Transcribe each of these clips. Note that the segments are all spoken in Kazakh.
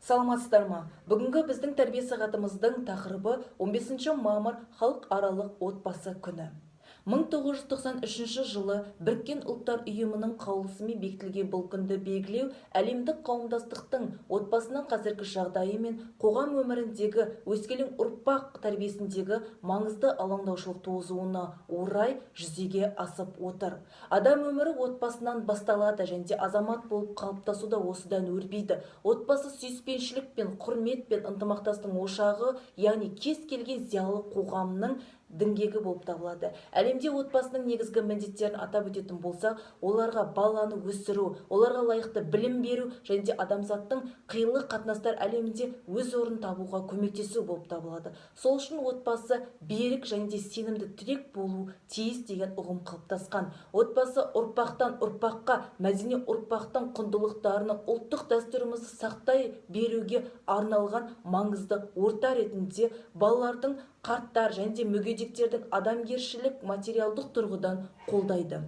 Саламатсыздар ма? Бүгінгі біздің тәрбие сағатымыздың тақырыбы 15 мамыр халықаралық отбасы күні. 1993 жылы Біріккен ұлттар ұйымының қаулысымен бекітілген бұл күнді белгілеу әлемдік қауымдастықтың отбасының қазіргі жағдайы мен қоғам өміріндегі өскелең ұрпақ тәрбиесіндегі маңызды алаңдаушылық туғызуына орай жүзеге асып отыр. Адам өмірі отбасынан басталады және азамат болып қалыптасуда осыдан өрбиді. Отбасы сүйіспеншілік пен құрмет пен ынтымақтастың ошағы, яғни кез келген зиялы қоғамның діңгегі болып табылады. Әлемде отбасының негізгі міндеттерін атап өтетін болсақ, оларға баланы өсіру, оларға лайықты білім беру және адамзаттың қилы қатынастар әлемінде өз орнын табуға көмектесу болып табылады. Сол үшін отбасы берік және сенімді тірек болу тиіс деген ұғым қалыптасқан. Отбасы ұрпақтан ұрпаққа, мәдени ұрпақтың құндылықтарını, ұлттық дәстүрімізді сақтай беруге арналған маңызды орта ретінде балалардың, қарттар және мүгедектердің адамгершілік материалдық тұрғыдан қолдайды.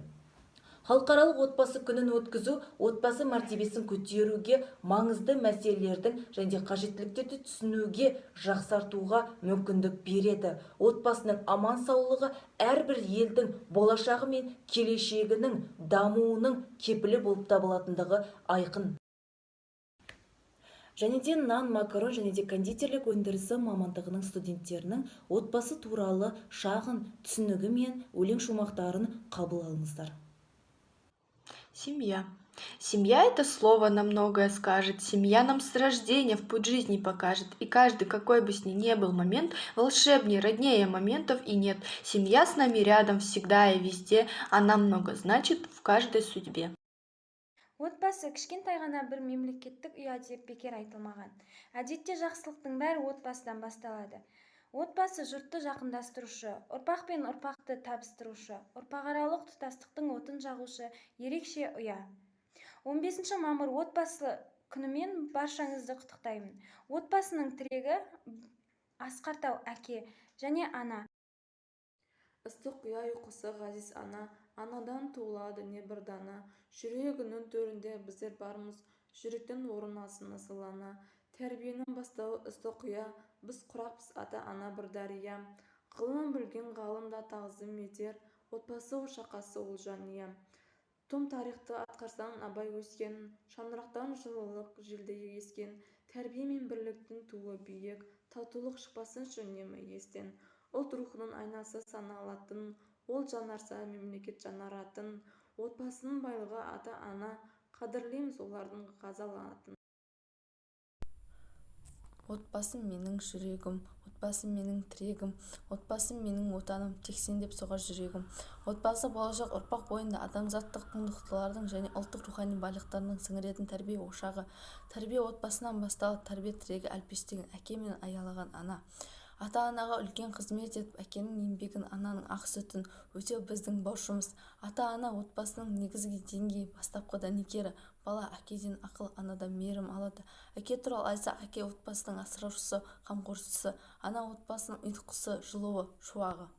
Халықаралық отбасы күнін өткізу отбасы мәртебесін көтеруге, маңызды мәселелердің және қажеттіліктерді түсінуге, жақсартуға мүмкіндік береді. Отбасының аман саулығы әрбір елдің болашағы мен келешегінің дамуының кепілі болып табылатындығы айқын. Және де нан, макарон және де кондитерлік өндірісі мамандығының студенттерінің отбасы туралы шағын түсінігі мен өлең шумақтарын қабыл алыңыздар. Семья. Семья – это слово нам многое скажет. Семья нам с рождения в путь жизни покажет. И каждый, какой бы с ней ни был момент, волшебнее, роднее моментов и нет. Семья с нами рядом всегда и везде. Она много значит в каждой судьбе. Отбасы кішкентай ғана бір мемлекеттік ұя деп бекер айтылмаған. Әдетте жақсылықтың бәрі отбасыдан басталады. Отбасы жұртты жақындастырушы, ұрпақ пен ұрпақты табыстырушы, ұрпақаралық тұтастықтың отын жағушы ерекше ұя. 15 мамыр отбасы күнімен баршаңызды құттықтаймын. Отбасының тірегі асқар әке және ана. Ыстық ұя ұйқысы ғазиз ана, анадан туылады не бір дана. Жүрегінің төрінде біздер бармыз, жүректен орын алсын асыл ана. Тәрбиенің бастауы ыстық ұя, біз құрақпыз ата-ана бір дария. Ғылым білген ғалым да тағзым етер, отбасы ошақасы ол жания. Том тарихты атқарсан абай өскен, шаңырақтан жылылық желдей ескен. Тәрбие мен бірліктің туы биік, татулық шықпасын үнемі естен. Ұлт рухының айнасы саналатын, ол жанарса мемлекет жанаратын. Отбасының байлығы ата-ана, қадірлейміз олардың ғазалатын. Отбасым менің жүрегім, отбасым менің тірегім, отбасым менің отаным, тек сен деп соғар жүрегім. Отбасы болашақ ұрпақ бойында адамзаттық құндылықтардың және ұлттық рухани байлықтарының сіңіретін тәрбие ошағы. Тәрбие отбасынан басталып, тәрбие тірегі әлпештеген әке мен аялаған ана. Ата-анаға үлкен қызмет етіп, әкенің еңбегін, ананың ақ сүтін өтеу біздің борышымыз. Ата-ана отбасының негізгі деңгейі, бастапқы дәнекері. Бала әкеден ақыл, анадан мейірім алады. Әке туралы айтсақ, әке отбасының асыраушысы, қамқоршысы, ана отбасының ұйытқысы, жылуы, шуағы.